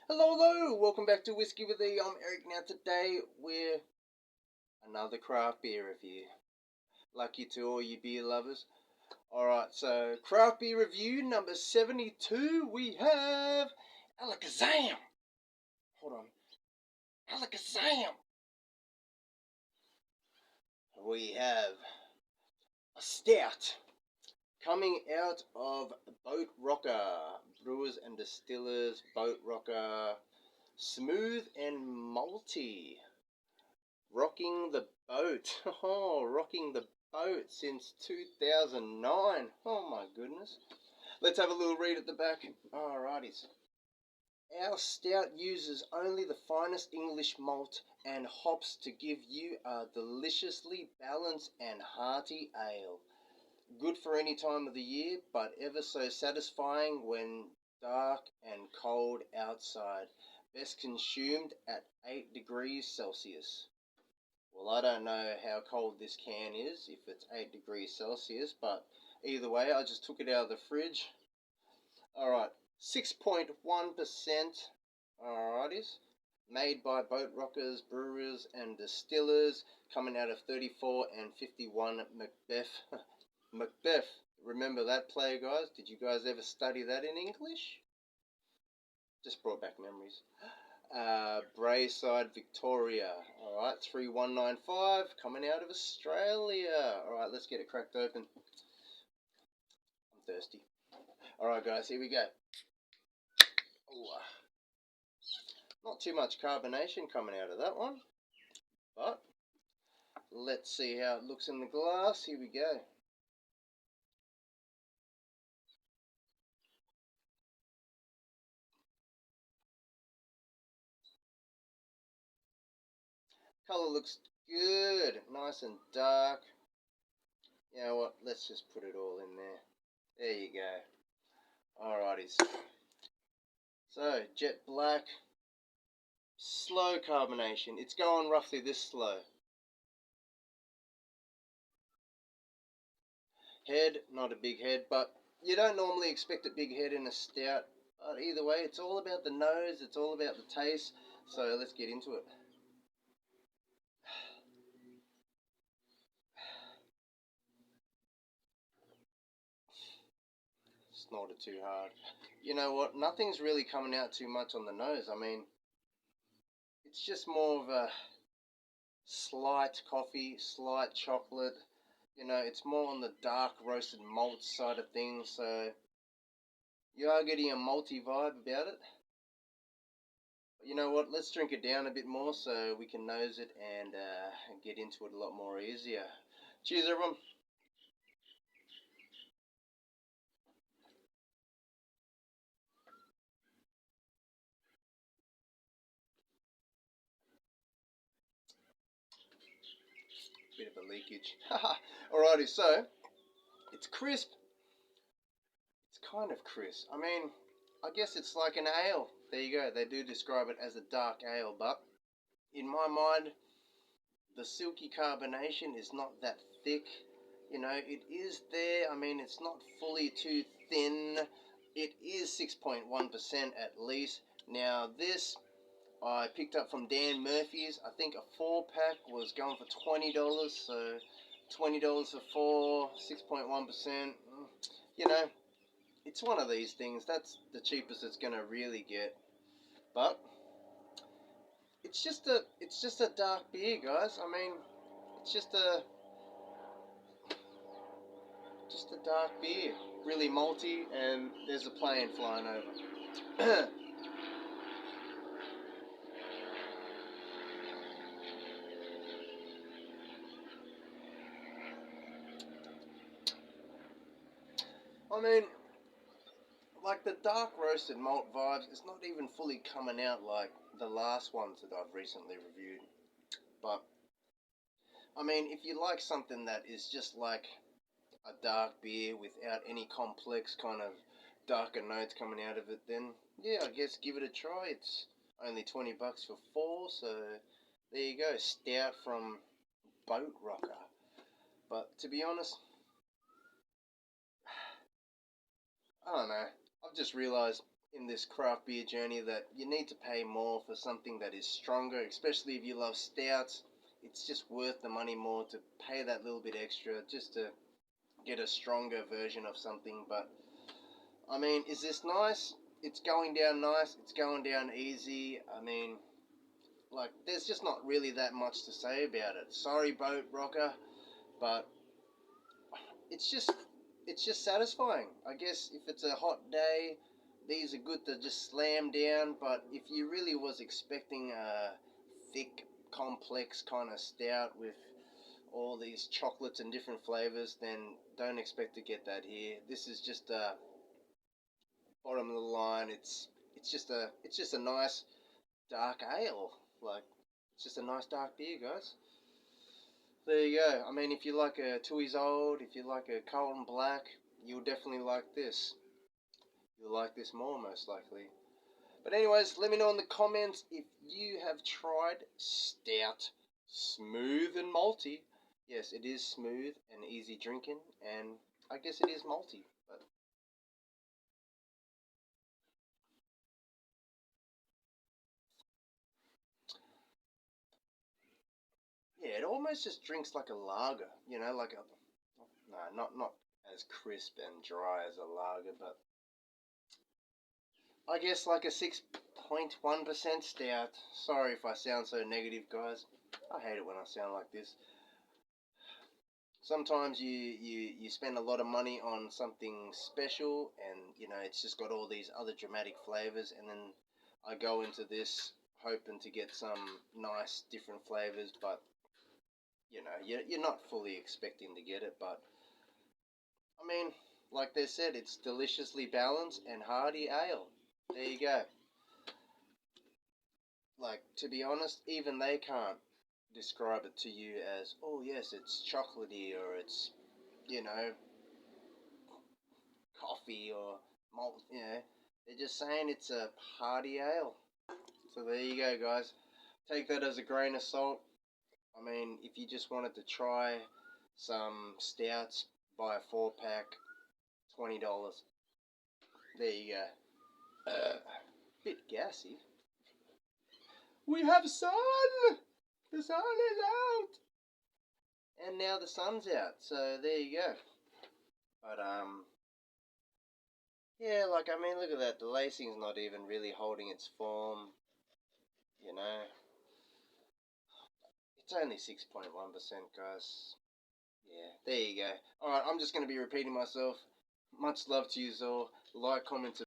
Hello, hello! Welcome back to Whiskey with E. I'm Eric. Now today we're another craft beer review. Lucky to all you beer lovers. Alright, so craft beer review number 72. We have Alakazam! Hold on. Alakazam! We have a stout coming out of Boat Rocker. Brewers and Distillers, Boat Rocker. Smooth and malty. Rocking the boat. Oh, rocking the boat since 2009. Oh my goodness. Let's have a little read at the back. Alrighties. Our stout uses only the finest English malt and hops to give you a deliciously balanced and hearty ale. Good for any time of the year, but ever so satisfying when dark and cold outside. Best consumed at 8 degrees Celsius. Well, I don't know how cold this can is, if it's 8 degrees Celsius, but either way, I just took it out of the fridge. Alright, 6.1%, alrighties. Made by Boat Rockers, Brewers and Distillers, coming out of 34 and 51 Macbeth. Macbeth, remember that play, guys? Did you guys ever study that in English? Just brought back memories. Brayside, Victoria. Alright, 3195, coming out of Australia. Alright, let's get it cracked open. I'm thirsty. Alright guys, here we go. Ooh, not too much carbonation coming out of that one, but let's see how it looks in the glass. Here we go. Colour looks good, nice and dark. You know what, let's just put it all in there. There you go. Alrighties. So, jet black, slow carbonation. It's going roughly this slow. Head, not a big head, but you don't normally expect a big head in a stout. But either way, it's all about the nose, it's all about the taste. So let's get into it. Snorted too hard. You know what? Nothing's really coming out too much on the nose. I mean, it's just more of a slight coffee, slight chocolate. You know, it's more on the dark roasted malt side of things. So you are getting a malty vibe about it. But you know what? Let's drink it down a bit more so we can nose it and get into it a lot more easier. Cheers, everyone. Bit of a leakage. Alrighty, so it's crisp. It's kind of crisp. I mean, I guess it's like an ale. There you go. They do describe it as a dark ale, but in my mind, the silky carbonation is not that thick. You know, it is there. I mean, it's not fully too thin. It is 6.1% at least. Now, this I picked up from Dan Murphy's. I think a 4-pack was going for $20, so $20 for 4, 6.1%. You know, it's one of these things. That's the cheapest it's gonna really get. But it's just a dark beer, guys. I mean, it's just a dark beer, really malty, and there's a plane flying over. I mean, like the dark roasted malt vibes, it's not even fully coming out like the last ones that I've recently reviewed. But I mean, if you like something that is just like a dark beer without any complex kind of darker notes coming out of it, then yeah, I guess give it a try. It's only $20 for 4, so there you go, stout from Boat Rocker. But to be honest, I don't know. I've just realised in this craft beer journey that you need to pay more for something that is stronger, especially if you love stouts. It's just worth the money more to pay that little bit extra just to get a stronger version of something. But I mean, is this nice? It's going down nice. It's going down easy. I mean, like, there's just not really that much to say about it. Sorry, Boat Rocker, but it's just satisfying. I guess if it's a hot day, these are good to just slam down. But if you really was expecting a thick, complex kind of stout with all these chocolates and different flavors, then don't expect to get that here. This is just a bottom of the line. It's just a nice dark ale. Like, it's just a nice dark beer, guys. There you go. I mean, if you like a Tooheys Old, if you like a Carlton Black, you'll definitely like this. You'll like this more, most likely. But anyways, let me know in the comments if you have tried Stout Smooth and Malty. Yes, it is smooth and easy drinking, and I guess it is malty. But yeah, it almost just drinks like a lager, you know, like a no, not as crisp and dry as a lager, but I guess like a 6.1% stout. Sorry if I sound so negative, guys. I hate it when I sound like this. Sometimes you spend a lot of money on something special, and you know it's just got all these other dramatic flavors, and then I go into this hoping to get some nice different flavors, but you know you're not fully expecting to get it. But I mean, like they said, it's deliciously balanced and hearty ale. There you go. Like, to be honest, even they can't describe it to you as, oh yes, it's chocolatey, or it's, you know, coffee or malt, you know. They're just saying it's a hearty ale. So there you go, guys. Take that as a grain of salt. I mean, if you just wanted to try some stouts, buy a 4-pack, $20. There you go. Bit gassy. We have sun! The sun is out! And now the sun's out, so there you go. But, yeah, like, I mean, look at that. The lacing's not even really holding its form, you know. It's only 6.1%, guys. Yeah, there you go. Alright, I'm just going to be repeating myself. Much love to you all. Like, comment,